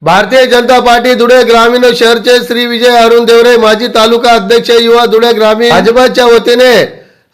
Bharatiya Janata party Dhule ग्रामीण शहरचे श्री विजय अरुण देवरे माजी तालुका अध्यक्ष युवा धुळे ग्रामीण भाजपच्या वतीने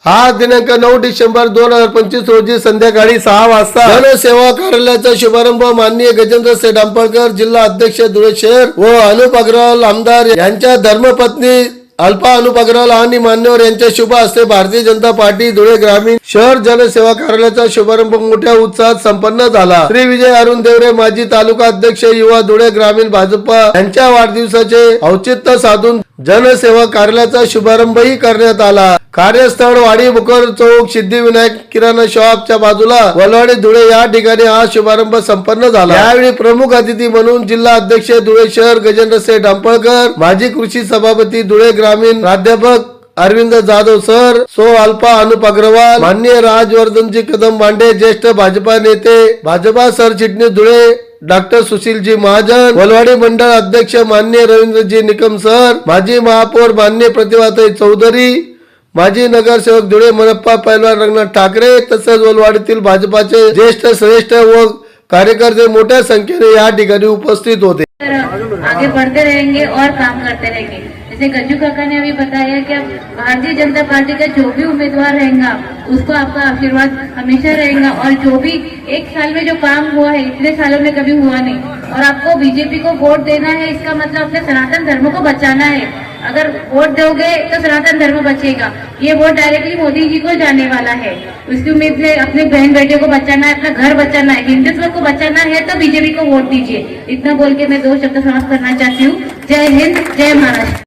आज दिनांक 9 डिसेंबर 2025 रोजी संध्याकाळी 6 वाजता जनसेवा कार्यालयाचा शुभारंभ माननीय गजेंद्र शेठ अंपळकर जिल्हा अध्यक्ष धुळे शहर व अनुप अग्रवाल आमदार यांच्या धर्मपत्नी अल्पा अनुप अग्रवाल आणि मान्यवर यांच्या शुभ हस्ते भारतीय जनता पार्टी धुळे ग्रामीण शहर जनसेवा कार्यालयाचा शुभारंभ मोठ्या उत्साहात संपन्न झाला। श्री विजय अरुण देवरे माजी तालुका अध्यक्ष युवा धुळे ग्रामीण भाजप यांच्या वाढदिवसाचे औचित्य साधून जनसेवा कार्यालयाचा शुभारंभही करण्यात आला। कार्यस्थळ वाडी बुकर चौक सिद्धिविनायक किराणा शॉपच्या बाजूला वलवाडी धुळे या ठिकाणी हा शुभारंभ संपन्न झाला। यावेळी प्रमुख अतिथी म्हणून जिल्हा अध्यक्ष धुळे शहर गजेंद्र शेठ अंपळकर, माजी कृषी सभापती धुळे ग्रामीण प्राध्यापक अरविंद जाधव सर, सो अल्पा अनुप अग्रवाल, माननीय राजवर्धनजी कदम बांडे ज्येष्ठ भाजपा नेते, भाजपा सरचिटणीस धुळे डॉक्टर सुशीलजी महाजन, वलवाडी मंडळ अध्यक्ष माननीय रवींद्रजी निकम सर, माजी महापौर माननीय प्रतिभाताई चौधरी, माजी नगरसेवक धुळे मनप्पा पैलवान रंगनाथ ठाकरे तसेच वलवाडीतील भाजपाचे ज्येष्ठ श्रेष्ठ व कार्यकर्ते मोठ्या संख्येने या ठिकाणी उपस्थित होते। आगे बढ़ते रहेंगे और काम करते रहेंगे। जैसे गज्जू काका ने अभी बताया कि भारतीय जनता पार्टी का जो भी उम्मीदवार रहेगा उसको आपका आशीर्वाद हमेशा रहेगा और जो भी एक साल में जो काम हुआ है इतने सालों में कभी हुआ नहीं और आपको बीजेपी को वोट देना है, इसका मतलब अपने सनातन धर्म को बचाना है। अगर वोट दोगे तो सनातन धर्म बचेगा। ये वोट डायरेक्टली मोदी जी को जाने वाला है। उसकी उम्मीद से अपने बहन बेटे को बचाना है, अपना घर बचाना है, हिंदुत्व को बचाना है तो बीजेपी को वोट दीजिए। इतना बोल के मैं 2 शब्द समाप्त करना चाहती हूँ। जय हिंद, जय महाराष्ट्र।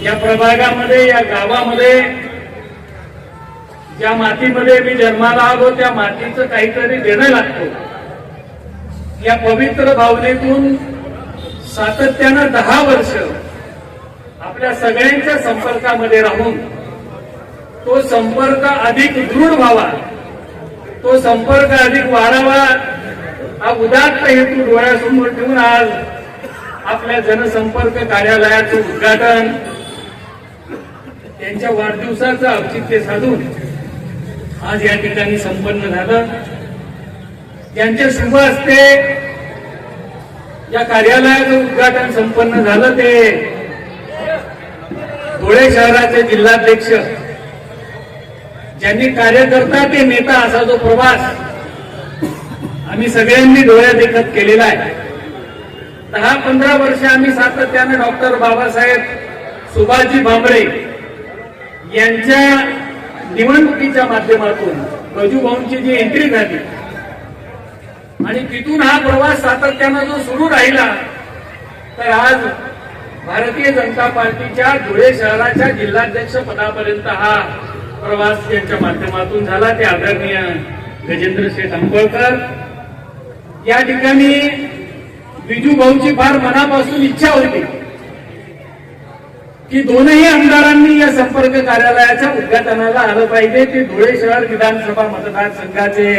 या प्रभागामध्ये या गावामध्ये ज्या मातीमध्ये मी जन्माला आलो त्या मातीचं काहीतरी देणं लागतो। या पवित्र भावनेतून सातत्यानं 10 वर्ष आपल्या सगळ्यांच्या संपर्कामध्ये राहून तो संपर्क अधिक दृढ व्हावा, तो संपर्क अधिक वाढावा हा उदात्त हेतू डोळ्यासमोर ठेवून आज आपल्या जनसंपर्क कार्यालयाचं उद्घाटन त्यांच्या वाढदिवसाचं औचित्य साधून आज या ठिकाणी संपन्न झालं। ज्यांच्या शुभ हस्ते या कार्यालयाचं उद्घाटन संपन्न झालं ते धुळे शहराचे जिल्हाध्यक्ष, ज्यांनी कार्यकर्ता ते नेता असा जो प्रवास आम्ही सगळ्यांनी डोळ्यात देखत केलेला आहे। 10-15 वर्ष आम्ही सातत्याने डॉक्टर बाबासाहेब सुभाषजी भामरे यांच्या निवडणुकीच्या माध्यमातून गजूभाऊंची जी एंट्री झाली आणि तिथून हा प्रवास सातत्यानं जो सुरू राहिला तर आज भारतीय जनता पार्टीच्या धुळे शहराच्या जिल्हाध्यक्ष पदापर्यंत हा प्रवास यांच्या माध्यमातून झाला। ते आदरणीय गजेंद्र शेठ अंपळकर या ठिकाणी विजू भाऊची फार मनापासून इच्छा होती की दोनही आमदारांनी या संपर्क कार्यालयाच्या उद्घाटनाला आलं पाहिजे। ते धुळे शहर विधानसभा मतदारसंघाचे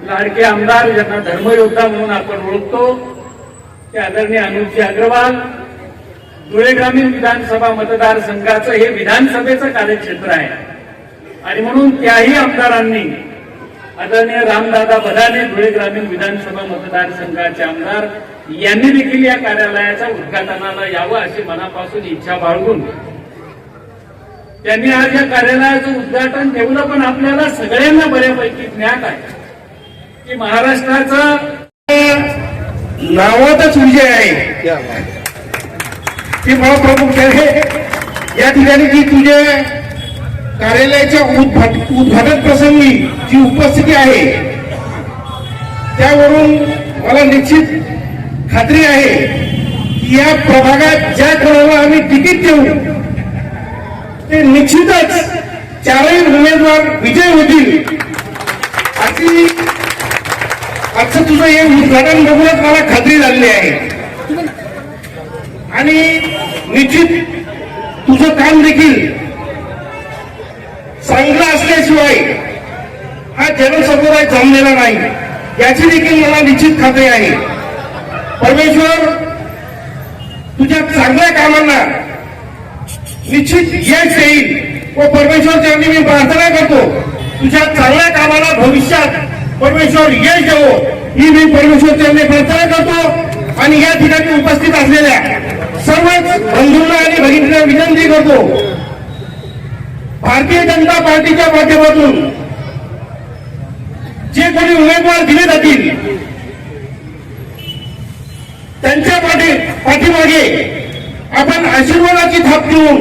लाडके आमदार ज्यांना धर्मयोद्धा म्हणून आपण ओळखतो ते आदरणीय अनुपजी अग्रवाल, धुळे ग्रामीण विधानसभा मतदारसंघाचं हे विधानसभेचं कार्यक्षेत्र आहे आणि म्हणून त्याही आमदारांनी आदरणीय रामदादा बदाने धुळे ग्रामीण विधानसभा मतदारसंघाचे आमदार यांनी देखील या कार्यालयाच्या उद्घाटनाला यावं अशी मनापासून इच्छा बाळगून त्यांनी आज या कार्यालयाचं उद्घाटन ठेवलं। पण आपल्याला सगळ्यांना बऱ्यापैकी ज्ञात आहे की महाराष्ट्राचं नावातच विजय आहे की प्रमुख आहे। या ठिकाणी जी तुझे कार्यालयाच्या उद्घाटन प्रसंगी जी उपस्थिती आहे त्यावरून मला निश्चित खात्री आहे की या प्रभागात ज्या कोणाला आम्ही तिकीट देऊ ते निश्चितच 4ही उमेदवार विजय होतील अशी आजचं तुझं हे उद्घाटन बघूनच मला खात्री झालेली आहे आणि निश्चित तुझं काम देखील चांगला असल्याशिवाय हा जनसमुदाय जमलेला नाही याची देखील मला निश्चित खात्री आहे। परमेश्वर तुझ्या चांगल्या कामांना निश्चित यश येईल व परमेश्वर चरणी मी प्रार्थना करतो तुझ्या चांगल्या कामाला भविष्यात परमेश्वर यश देवो ही मी परमेश्वर चरणी प्रार्थना करतो आणि या ठिकाणी उपस्थित असलेल्या सर्वच बंधूंना आणि भगिनींना विनंती करतो, भारतीय जनता पार्टीच्या माध्यमातून जे कोणी उमेदवार दिले जातील त्यांच्या पाठीमागे आपण आशीर्वादाची थाप देऊन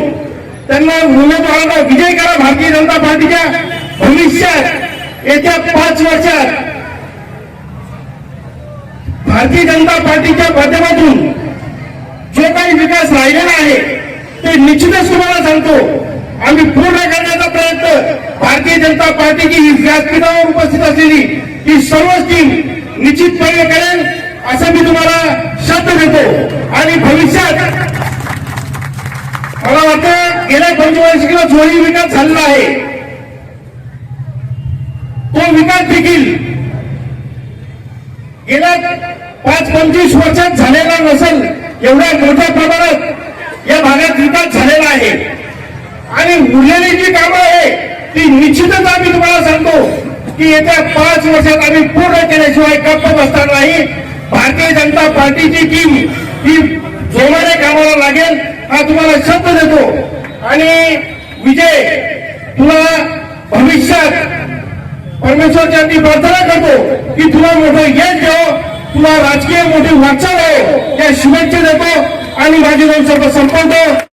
त्यांना उमेदवारांना विजय करा. भारतीय जनता पार्टीच्या भविष्यात येत्या 5 वर्षात भारतीय जनता पार्टीच्या माध्यमातून जो काही विकास राहिलेला आहे ते निश्चितच तुम्हाला सांगतो आम्ही पूर्ण करण्याचा प्रयत्न भारतीय जनता पार्टीची ही व्यासपीठावर उपस्थित असलेली ही सर्वच टीम निश्चितपणे करेल असं मी तुम्हाला शब्द देतो. आणि भविष्यात मला वाटतं गेल्या 45 जोडी विकास झालेला आहे, तो विकास देखील गेल्या 5-25 वर्षात झालेला नसेल एवढ्या मोठ्या प्रमाणात या भागात विकास झालेला आहे. आणि उरलेली जी कामं आहे ती निश्चितच आम्ही तुम्हाला सांगतो की येत्या 5 वर्षात आम्ही पूर्ण केल्याशिवाय गप्प बसणार नाही. भारतीय जनता पार्टीची टीम ही जोमाने कामाला लागेल हा तुम्हाला शब्द देतो. आणि विजय तुला भविष्यात परमेश्वरच्या ती प्रार्थना करतो की तुला मोठं यश देव, तुला राजकीय मोठी वाटचाल आहे या शुभेच्छा देतो आणि माझे 2 शब्द संपवतो.